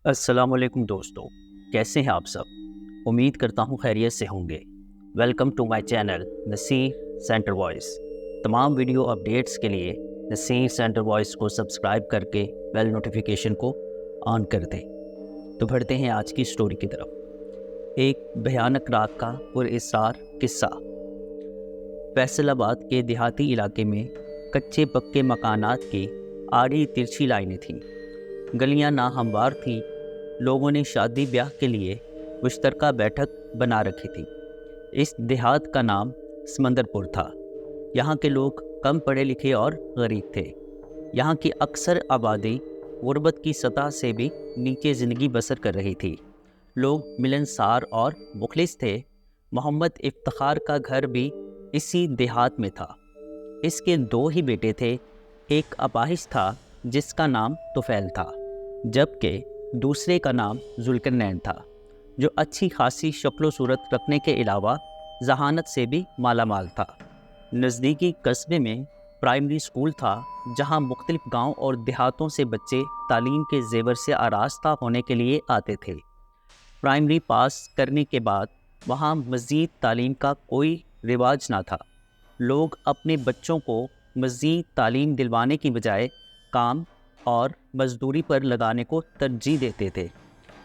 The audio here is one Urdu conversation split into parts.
السلام علیکم دوستو، کیسے ہیں آپ سب؟ امید کرتا ہوں خیریت سے ہوں گے۔ Welcome to my channel Naseer centre voice. تمام ویڈیو اپڈیٹس کے لیے نصیر سینٹر وائس کو سبسکرائب کر کے بیل نوٹیفیکیشن کو آن کر دیں۔ تو بڑھتے ہیں آج کی سٹوری کی طرف۔ ایک بھیانک رات کا پراسرار قصہ۔ فیصل آباد کے دیہاتی علاقے میں کچے پکے مکانات کی آڑی ترچھی لائنیں تھیں، گلیاں ناہموار تھیں۔ لوگوں نے شادی بیاہ کے لیے مشترکہ بیٹھک بنا رکھی تھی۔ اس دیہات کا نام سمندر پور تھا۔ یہاں کے لوگ کم پڑھے لکھے اور غریب تھے۔ یہاں کی اکثر آبادی غربت کی سطح سے بھی نیچے زندگی بسر کر رہی تھی۔ لوگ ملنسار اور مخلص تھے۔ محمد افتخار کا گھر بھی اسی دیہات میں تھا۔ اس کے 2 ہی بیٹے تھے۔ ایک اپاہج تھا جس کا نام طفیل تھا، جبکہ دوسرے کا نام ذوالقرنین تھا، جو اچھی خاصی شکل و صورت رکھنے کے علاوہ ذہانت سے بھی مالا مال تھا۔ نزدیکی قصبے میں پرائمری اسکول تھا، جہاں مختلف گاؤں اور دیہاتوں سے بچے تعلیم کے زیور سے آراستہ ہونے کے لیے آتے تھے۔ پرائمری پاس کرنے کے بعد وہاں مزید تعلیم کا کوئی رواج نہ تھا۔ لوگ اپنے بچوں کو مزید تعلیم دلوانے کی بجائے کام اور مزدوری پر لگانے کو ترجیح دیتے تھے۔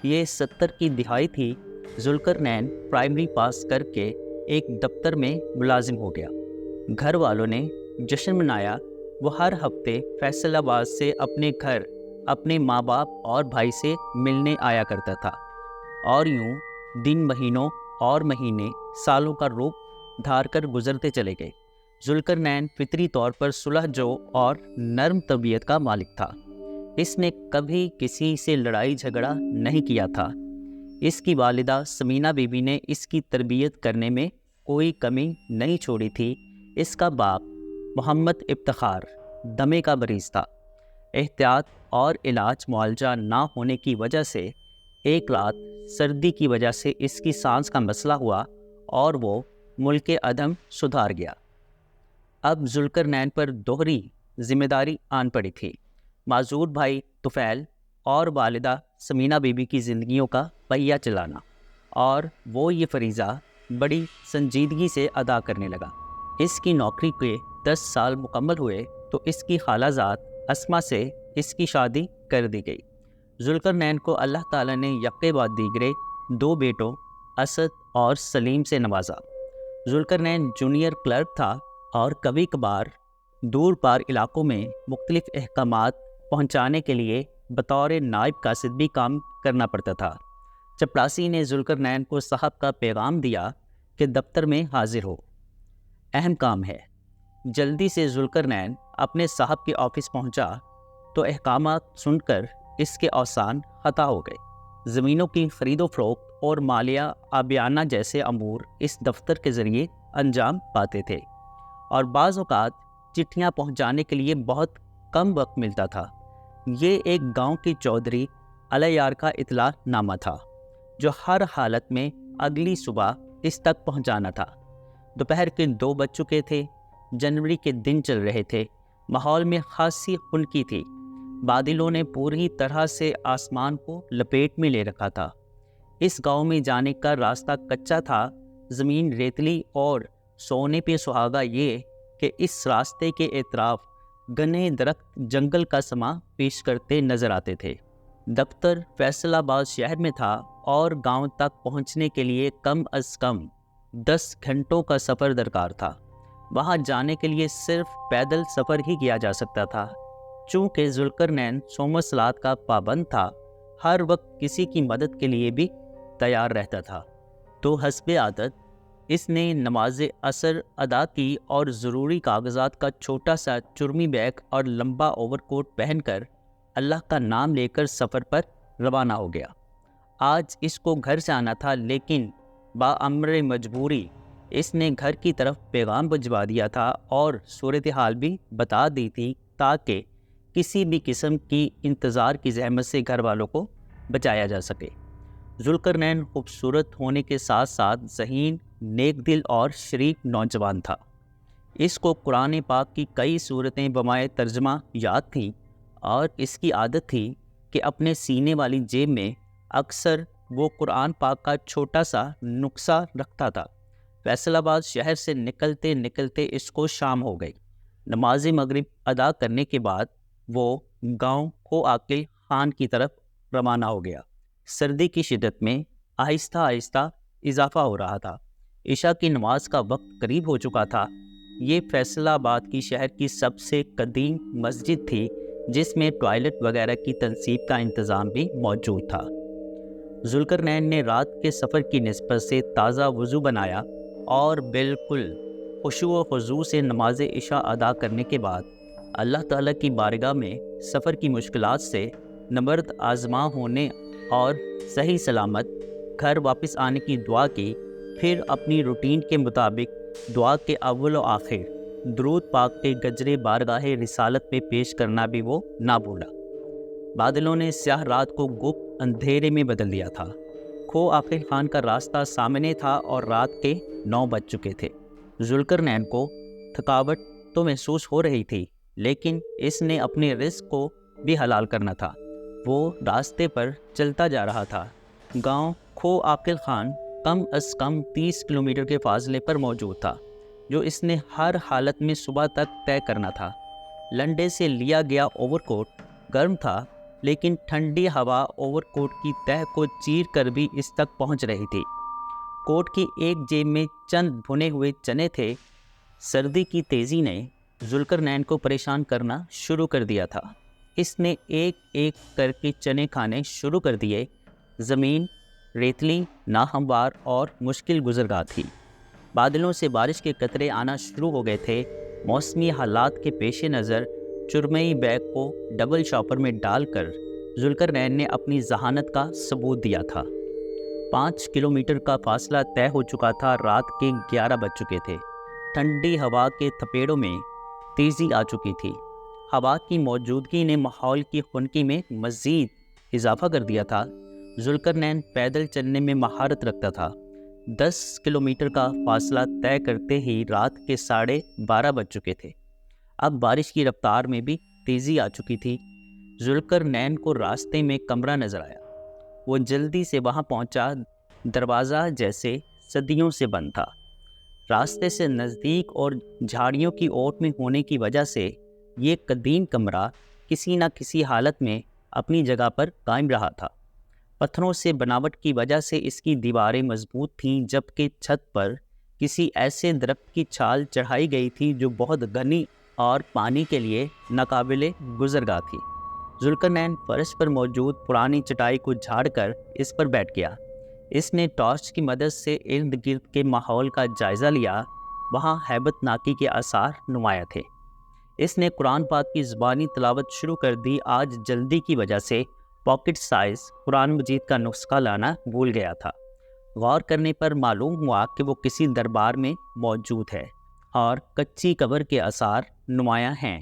یہ 70 کی دہائی تھی۔ ذوالقرنین پرائمری پاس کر کے ایک دفتر میں ملازم ہو گیا۔ گھر والوں نے جشن منایا۔ وہ ہر ہفتے فیصل آباد سے اپنے گھر اپنے ماں باپ اور بھائی سے ملنے آیا کرتا تھا، اور یوں دن مہینوں اور مہینے سالوں کا روپ دھار کر گزرتے چلے گئے۔ ذوالقرنین فطری طور پر صلح جو اور نرم طبیعت کا مالک تھا۔ اس نے کبھی کسی سے لڑائی جھگڑا نہیں کیا تھا۔ اس کی والدہ سمینہ بی بی نے اس کی تربیت کرنے میں کوئی کمی نہیں چھوڑی تھی۔ اس کا باپ محمد افتخار دمے کا مریض تھا۔ احتیاط اور علاج معالجہ نہ ہونے کی وجہ سے ایک رات سردی کی وجہ سے اس کی سانس کا مسئلہ ہوا اور وہ ملک عدم سدھار گیا۔ اب ذوالقرنین پر دوہری ذمہ داری آن پڑی تھی، معذور بھائی طفیل اور والدہ سمینہ بی بی کی زندگیوں کا پہیہ چلانا، اور وہ یہ فریضہ بڑی سنجیدگی سے ادا کرنے لگا۔ اس کی نوکری کے 10 سال مکمل ہوئے تو اس کی خالہ زاد اسما سے اس کی شادی کر دی گئی۔ ذوالقرنین کو اللہ تعالیٰ نے یکے بعد دیگرے 2 بیٹوں اسد اور سلیم سے نوازا۔ ذوالقرنین جونیئر کلرک تھا اور کبھی کبھار دور پار علاقوں میں مختلف احکامات پہنچانے کے لیے بطور نائب قاصد بھی کام کرنا پڑتا تھا۔ چپڑاسی نے ذوالقرنین کو صاحب کا پیغام دیا کہ دفتر میں حاضر ہو، اہم کام ہے۔ جلدی سے ذوالقرنین اپنے صاحب کے آفس پہنچا تو احکامات سن کر اس کے اوسان خطا ہو گئے۔ زمینوں کی خرید و فروخت اور مالیہ آبیانہ جیسے امور اس دفتر کے ذریعے انجام پاتے تھے، اور بعض اوقات چٹھیاں پہنچانے کے لیے بہت کم وقت ملتا تھا۔ یہ ایک گاؤں کی چودھری الیار کا اطلاع نامہ تھا، جو ہر حالت میں اگلی صبح اس تک پہنچانا تھا۔ دوپہر کے 2 بج چکے تھے۔ جنوری کے دن چل رہے تھے۔ ماحول میں خاصی خنکی تھی۔ بادلوں نے پوری طرح سے آسمان کو لپیٹ میں لے رکھا تھا۔ اس گاؤں میں جانے کا راستہ کچا تھا، زمین ریتلی، اور سونے پہ سہاگا یہ کہ اس راستے کے اطراف گھنے درخت جنگل کا سما پیش کرتے نظر آتے تھے۔ دفتر فیصل آباد شہر میں تھا اور گاؤں تک پہنچنے کے لیے کم از کم 10 گھنٹوں کا سفر درکار تھا۔ وہاں جانے کے لیے صرف پیدل سفر ہی کیا جا سکتا تھا۔ چونکہ ذوالقرنین صوم و صلات کا پابند تھا، ہر وقت کسی کی مدد کے لیے بھی تیار رہتا تھا، تو حسب عادت اس نے نماز عصر ادا کی اور ضروری کاغذات کا چھوٹا سا چرمی بیگ اور لمبا اوور کوٹ پہن کر اللہ کا نام لے کر سفر پر روانہ ہو گیا۔ آج اس کو گھر سے آنا تھا، لیکن بامر مجبوری اس نے گھر کی طرف پیغام بھجوا دیا تھا اور صورتحال بھی بتا دی تھی، تاکہ کسی بھی قسم کی انتظار کی زحمت سے گھر والوں کو بچایا جا سکے۔ ذوالقرنین خوبصورت ہونے کے ساتھ ساتھ ذہین، نیک دل اور شریف نوجوان تھا۔ اس کو قرآن پاک کی کئی سورتیں بمائے ترجمہ یاد تھیں، اور اس کی عادت تھی کہ اپنے سینے والی جیب میں اکثر وہ قرآن پاک کا چھوٹا سا نسخہ رکھتا تھا۔ فیصل آباد شہر سے نکلتے نکلتے اس کو شام ہو گئی۔ نماز مغرب ادا کرنے کے بعد وہ گاؤں کھو عاقل خان کی طرف روانہ ہو گیا۔ سردی کی شدت میں آہستہ آہستہ اضافہ ہو رہا تھا۔ عشاء کی نماز کا وقت قریب ہو چکا تھا۔ یہ فیصل آباد کی شہر کی سب سے قدیم مسجد تھی، جس میں ٹوائلٹ وغیرہ کی تنصیب کا انتظام بھی موجود تھا۔ ذوالقرنین نے رات کے سفر کی نسبت سے تازہ وضو بنایا اور بالکل خشوع و خضوع سے نماز عشاء ادا کرنے کے بعد اللہ تعالیٰ کی بارگاہ میں سفر کی مشکلات سے نبرد آزما ہونے اور صحیح سلامت گھر واپس آنے کی دعا کی۔ پھر اپنی روٹین کے مطابق دعا کے اول و آخر درود پاک کے گجرے بارگاہ رسالت میں پیش کرنا بھی وہ نہ بھولا۔ بادلوں نے سیاہ رات کو گپ اندھیرے میں بدل دیا تھا۔ کھو عاقل خان کا راستہ سامنے تھا اور رات کے 9 بج چکے تھے۔ ذوالقرنین کو تھکاوٹ تو محسوس ہو رہی تھی، لیکن اس نے اپنے رزق کو بھی حلال کرنا تھا۔ وہ راستے پر چلتا جا رہا تھا۔ گاؤں کھو عاقل خان کم از کم 30 کلومیٹر کے فاصلے پر موجود تھا، جو اس نے ہر حالت میں صبح تک طے کرنا تھا۔ لنڈے سے لیا گیا اوور کوٹ گرم تھا، لیکن ٹھنڈی ہوا اوور کوٹ کی تہہ کو چیر کر بھی اس تک پہنچ رہی تھی۔ کوٹ کی ایک جیب میں چند بھنے ہوئے چنے تھے۔ سردی کی تیزی نے ذوالقرنین کو پریشان کرنا شروع کر دیا تھا۔ اس نے ایک ایک کر کے چنے کھانے شروع کر دیے۔ زمین ریتلی، ناہموار اور مشکل گزرگاہ تھی۔ بادلوں سے بارش کے قطرے آنا شروع ہو گئے تھے۔ موسمی حالات کے پیش نظر چرمئی بیگ کو ڈبل شاپر میں ڈال کر ذوالقرنین نے اپنی ذہانت کا ثبوت دیا تھا۔ 5 کلومیٹر کا فاصلہ طے ہو چکا تھا۔ رات کے 11 بج چکے تھے۔ ٹھنڈی ہوا کے تھپیڑوں میں تیزی آ چکی تھی۔ ہوا کی موجودگی نے ماحول کی خنکی میں مزید اضافہ کر دیا تھا۔ ذوالقرنین پیدل چلنے میں مہارت رکھتا تھا۔ 10 کلومیٹر کا فاصلہ طے کرتے ہی رات کے 12:30 بج چکے تھے۔ اب بارش کی رفتار میں بھی تیزی آ چکی تھی۔ ذوالقرنین کو راستے میں کمرہ نظر آیا۔ وہ جلدی سے وہاں پہنچا۔ دروازہ جیسے صدیوں سے بند تھا۔ راستے سے نزدیک اور جھاڑیوں کی اوٹ میں ہونے کی وجہ سے یہ قدیم کمرہ کسی نہ کسی حالت میں اپنی جگہ پر قائم رہا تھا۔ پتھروں سے بناوٹ کی وجہ سے اس کی دیواریں مضبوط تھیں، جبکہ چھت پر کسی ایسے درخت کی چھال چڑھائی گئی تھی جو بہت گھنی اور پانی کے لیے ناقابل گزرگاہ تھی۔ ذوالقرنین فرش پر موجود پرانی چٹائی کو جھاڑ کر اس پر بیٹھ گیا۔ اس نے ٹارچ کی مدد سے ارد گرد کے ماحول کا جائزہ لیا۔ وہاں ہیبت ناکی کے آثار نمایاں تھے۔ اس نے قرآن پاک کی زبانی تلاوت شروع کر دی۔ آج جلدی کی وجہ سے پاکٹ سائز قرآن مجید کا نسخہ لانا بھول گیا تھا۔ غور کرنے پر معلوم ہوا کہ وہ کسی دربار میں موجود ہے اور کچی قبر کے آثار نمایاں ہیں۔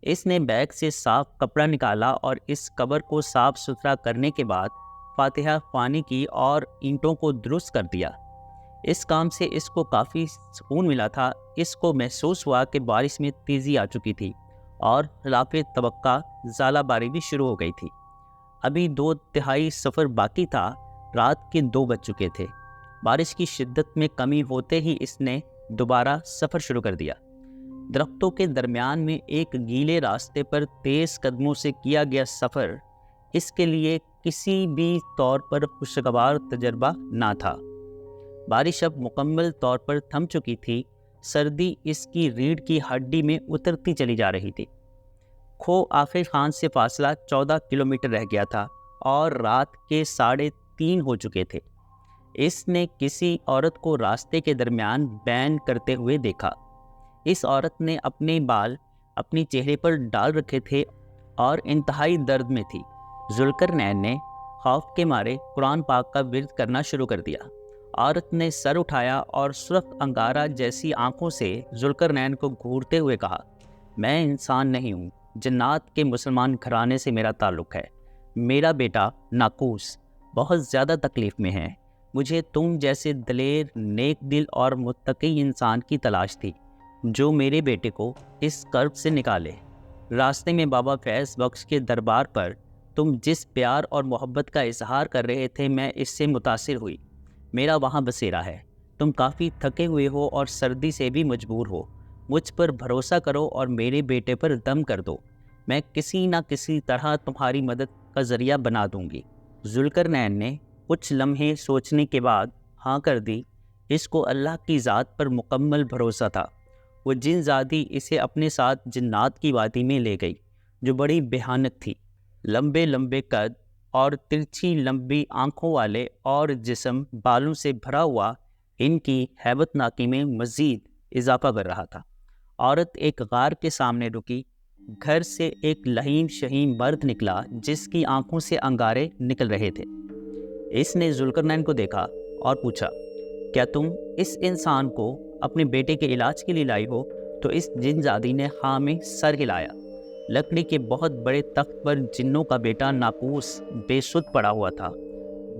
اس نے بیگ سے صاف کپڑا نکالا اور اس قبر کو صاف ستھرا کرنے کے بعد فاتحہ خوانی کی اور اینٹوں کو درست کر دیا۔ اس کام سے اس کو کافی سکون ملا تھا۔ اس کو محسوس ہوا کہ بارش میں تیزی آ چکی تھی اور خلاف توقع ژالہ باری بھی شروع ہو گئی تھی۔ ابھی 2/3 سفر باقی تھا۔ رات کے 2 بج چکے تھے۔ بارش کی شدت میں کمی ہوتے ہی اس نے دوبارہ سفر شروع کر دیا۔ درختوں کے درمیان میں ایک گیلے راستے پر تیز قدموں سے کیا گیا سفر اس کے لیے کسی بھی طور پر خوشگوار تجربہ نہ تھا۔ بارش اب مکمل طور پر تھم چکی تھی۔ سردی اس کی ریڑھ کی ہڈی میں اترتی چلی جا رہی تھی۔ کھو عاقل خان سے فاصلہ 14 کلومیٹر رہ گیا تھا اور رات کے 3:30 ہو چکے تھے۔ اس نے کسی عورت کو راستے کے درمیان بین کرتے ہوئے دیکھا۔ اس عورت نے اپنے بال اپنی چہرے پر ڈال رکھے تھے اور انتہائی درد میں تھی۔ ذوالقرنین نے خوف کے مارے قرآن پاک کا ورد کرنا شروع کر دیا۔ عورت نے سر اٹھایا اور سرخ انگارہ جیسی آنکھوں سے ذوالقرنین کو گھورتے ہوئے کہا، میں انسان نہیں ہوں، جنات کے مسلمان گھرانے سے میرا تعلق ہے۔ میرا بیٹا ناقوس بہت زیادہ تکلیف میں ہے۔ مجھے تم جیسے دلیر، نیک دل اور متقی انسان کی تلاش تھی جو میرے بیٹے کو اس کرب سے نکالے۔ راستے میں بابا فیض بخش کے دربار پر تم جس پیار اور محبت کا اظہار کر رہے تھے میں اس سے متاثر ہوئی۔ میرا وہاں بسیرا ہے۔ تم کافی تھکے ہوئے ہو اور سردی سے بھی مجبور ہو۔ مجھ پر بھروسہ کرو اور میرے بیٹے پر دم کر دو۔ میں کسی نہ کسی طرح تمہاری مدد کا ذریعہ بنا دوں گی۔ ذوالقرنین نے کچھ لمحے سوچنے کے بعد ہاں کر دی۔ اس کو اللہ کی ذات پر مکمل بھروسہ تھا۔ وہ جن زادی اسے اپنے ساتھ جنات کی وادی میں لے گئی، جو بڑی بھیانک تھی۔ لمبے لمبے قد اور ترچھی لمبی آنکھوں والے اور جسم بالوں سے بھرا ہوا ان کی ہیبت ناکی میں مزید اضافہ کر رہا تھا۔ عورت ایک غار کے سامنے رکی۔ گھر سے ایک لہیم شہیم مرد نکلا جس کی آنکھوں سے انگارے نکل رہے تھے۔ اس نے ذوالقرنین کو دیکھا اور پوچھا، کیا تم اس انسان کو اپنے بیٹے کے علاج کے لیے لائی ہو؟ تو اس جن زادی نے ہاں میں سر ہلایا۔ لکڑی کے بہت بڑے تخت پر جنوں کا بیٹا ناقوس بے سدھ پڑا ہوا تھا۔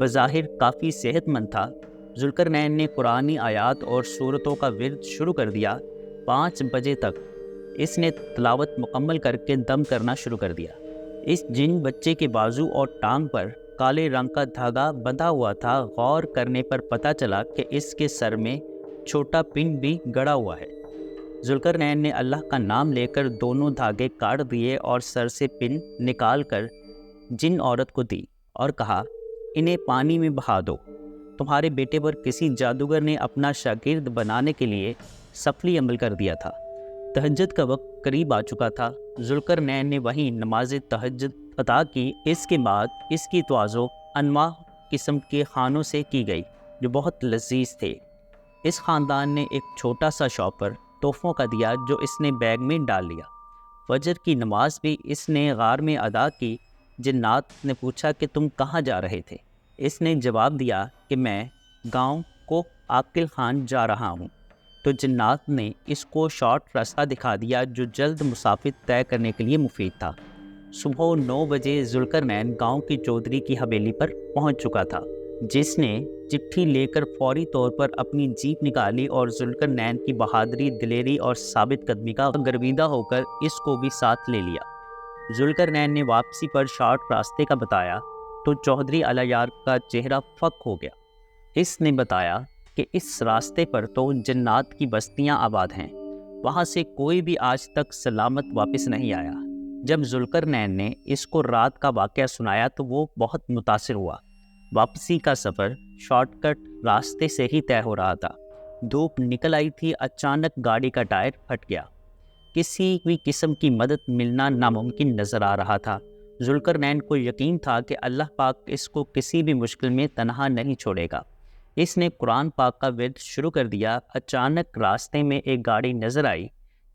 بظاہر کافی صحت مند تھا۔ ذوالقرنین نے قرآنی آیات اور سورتوں کا ورد شروع کر دیا۔ 5 بجے تک اس نے تلاوت مکمل کر کے دم کرنا شروع کر دیا۔ اس جن بچے کے بازو اور ٹانگ پر کالے رنگ کا دھاگا بندھا ہوا تھا۔ غور کرنے پر پتہ چلا کہ اس کے سر میں چھوٹا پن بھی گڑا ہوا ہے۔ ذوالقرنین نے اللہ کا نام لے کر دونوں دھاگے کاٹ دیے اور سر سے پن نکال کر جن عورت کو دی اور کہا، انہیں پانی میں بہا دو۔ تمہارے بیٹے پر کسی جادوگر نے اپنا شاگرد بنانے کے لیے سفلی عمل کر دیا تھا۔ تہجد کا وقت قریب آ چکا تھا۔ ذوالقرنین نے وہیں نماز تہجد ادا کی۔ اس کے بعد اس کی تواضع انواع قسم کے کھانوں سے کی گئی جو بہت لذیذ تھے۔ اس خاندان نے ایک چھوٹا سا شاپر تحفوں کا دیا جو اس نے بیگ میں ڈال لیا۔ فجر کی نماز بھی اس نے غار میں ادا کی۔ جنات نے پوچھا کہ تم کہاں جا رہے تھے؟ اس نے جواب دیا کہ میں گاؤں کو عاقل خان جا رہا ہوں۔ تو جنات نے اس کو شارٹ راستہ دکھا دیا جو جلد مسافت طے کرنے کے لیے مفید تھا۔ صبح 9 بجے ذوالقرنین گاؤں کی چودھری کی حویلی پر پہنچ چکا تھا، جس نے چٹھی لے کر فوری طور پر اپنی جیپ نکالی اور ذوالقرنین کی بہادری، دلیری اور ثابت قدمی کا گرویدہ ہو کر اس کو بھی ساتھ لے لیا۔ ذوالقرنین نے واپسی پر شارٹ راستے کا بتایا تو چودھری الیار کا چہرہ فک ہو گیا۔ اس نے بتایا کہ اس راستے پر تو جنات کی بستیاں آباد ہیں، وہاں سے کوئی بھی آج تک سلامت واپس نہیں آیا۔ جب ذوالقرنین نے اس کو رات کا واقعہ سنایا تو وہ بہت متاثر ہوا۔ واپسی کا سفر شارٹ کٹ راستے سے ہی طے ہو رہا تھا۔ دھوپ نکل آئی تھی۔ اچانک گاڑی کا ٹائر پھٹ گیا۔ کسی بھی قسم کی مدد ملنا ناممکن نظر آ رہا تھا۔ ذوالقرنین کو یقین تھا کہ اللہ پاک اس کو کسی بھی مشکل میں تنہا نہیں چھوڑے گا۔ اس نے قرآن پاک کا ورد شروع کر دیا۔ اچانک راستے میں ایک گاڑی نظر آئی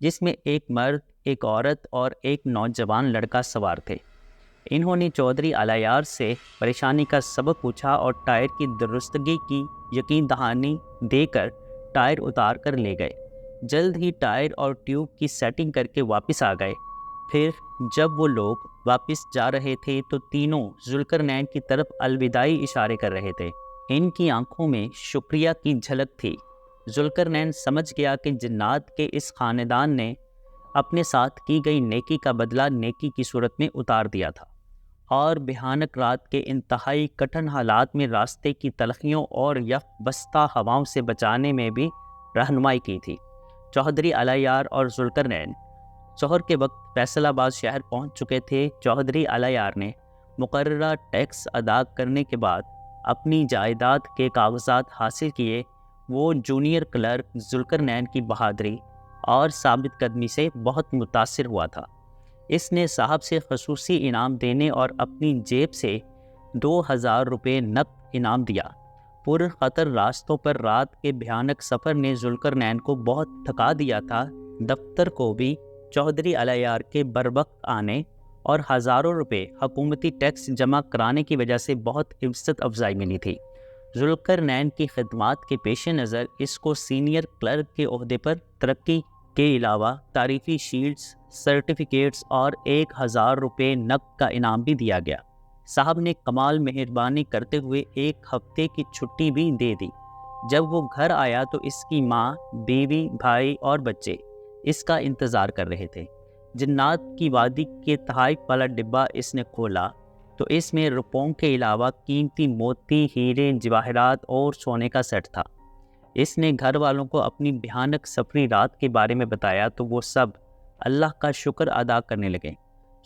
جس میں ایک مرد، ایک عورت اور ایک نوجوان لڑکا سوار تھے۔ انہوں نے چودھری الیار سے پریشانی کا سبب پوچھا اور ٹائر کی درستگی کی یقین دہانی دے کر ٹائر اتار کر لے گئے۔ جلد ہی ٹائر اور ٹیوب کی سیٹنگ کر کے واپس آ گئے۔ پھر جب وہ لوگ واپس جا رہے تھے تو تینوں ذوالقرنین کی طرف الوداعی اشارے کر رہے تھے۔ ان کی آنکھوں میں شکریہ کی جھلک تھی۔ ذوالقرنین سمجھ گیا کہ جنات کے اس خاندان نے اپنے ساتھ کی گئی نیکی کا بدلہ نیکی کی صورت میں اتار دیا تھا، اور بھیانک رات کے انتہائی کٹھن حالات میں راستے کی تلخیوں اور یخ بستہ ہواؤں سے بچانے میں بھی رہنمائی کی تھی۔ چودھری الیار اور ذوالقرنین ظہر کے وقت فیصل آباد شہر پہنچ چکے تھے۔ چودھری الیار نے مقررہ ٹیکس ادا کرنے کے بعد اپنی جائیداد کے کاغذات حاصل کیے۔ وہ جونیئر کلرک ذوالقرنین کی بہادری اور ثابت قدمی سے بہت متاثر ہوا تھا۔ اس نے صاحب سے خصوصی انعام دینے اور اپنی جیب سے 2000 روپے نقد انعام دیا۔ پر خطر راستوں پر رات کے بھیانک سفر نے ذوالقرنین کو بہت تھکا دیا تھا۔ دفتر کو بھی چودھری الیار کے بروقت آنے اور ہزاروں روپے حکومتی ٹیکس جمع کرانے کی وجہ سے بہت عزت افزائی ملی تھی۔ ذوالقرنین کی خدمات کے پیش نظر اس کو سینئر کلرک کے عہدے پر ترقی کے علاوہ تعریفی شیلڈز، سرٹیفکیٹس اور 1000 روپے نقد کا انعام بھی دیا گیا۔ صاحب نے کمال مہربانی کرتے ہوئے 1 ہفتے کی چھٹی بھی دے دی۔ جب وہ گھر آیا تو اس کی ماں، بیوی، بھائی اور بچے اس کا انتظار کر رہے تھے۔ جنات کی وادی کے تحائف والا ڈبہ اس نے کھولا۔ تو اس میں روپوں کے علاوہ قیمتی موتی، ہیرے، جواہرات اور سونے کا سیٹ تھا۔ اس نے گھر والوں کو اپنی بھیانک سفری رات کے بارے میں بتایا تو وہ سب اللہ کا شکر ادا کرنے لگے۔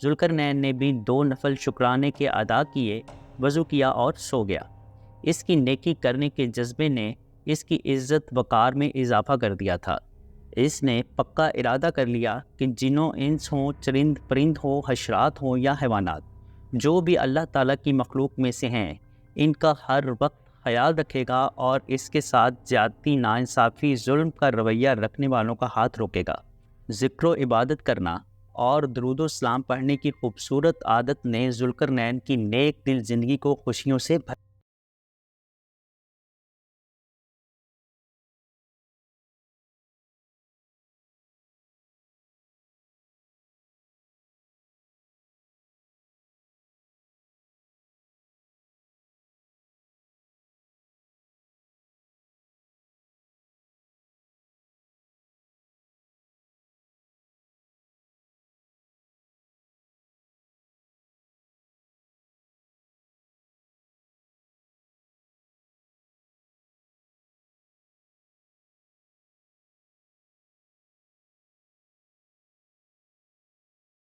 ذوالقرنین نے بھی 2 نفل شکرانے کے ادا کیے، وضو کیا اور سو گیا۔ اس کی نیکی کرنے کے جذبے نے اس کی عزت وقار میں اضافہ کر دیا تھا۔ اس نے پکا ارادہ کر لیا کہ جنوں، انس ہوں، چرند پرند ہوں، حشرات ہوں یا حیوانات، جو بھی اللہ تعالیٰ کی مخلوق میں سے ہیں، ان کا ہر وقت خیال رکھے گا اور اس کے ساتھ زیادتی، ناانصافی، ظلم کا رویہ رکھنے والوں کا ہاتھ روکے گا۔ ذکر و عبادت کرنا اور درود و سلام پڑھنے کی خوبصورت عادت نے ذوالقرنین کی نیک دل زندگی کو خوشیوں سے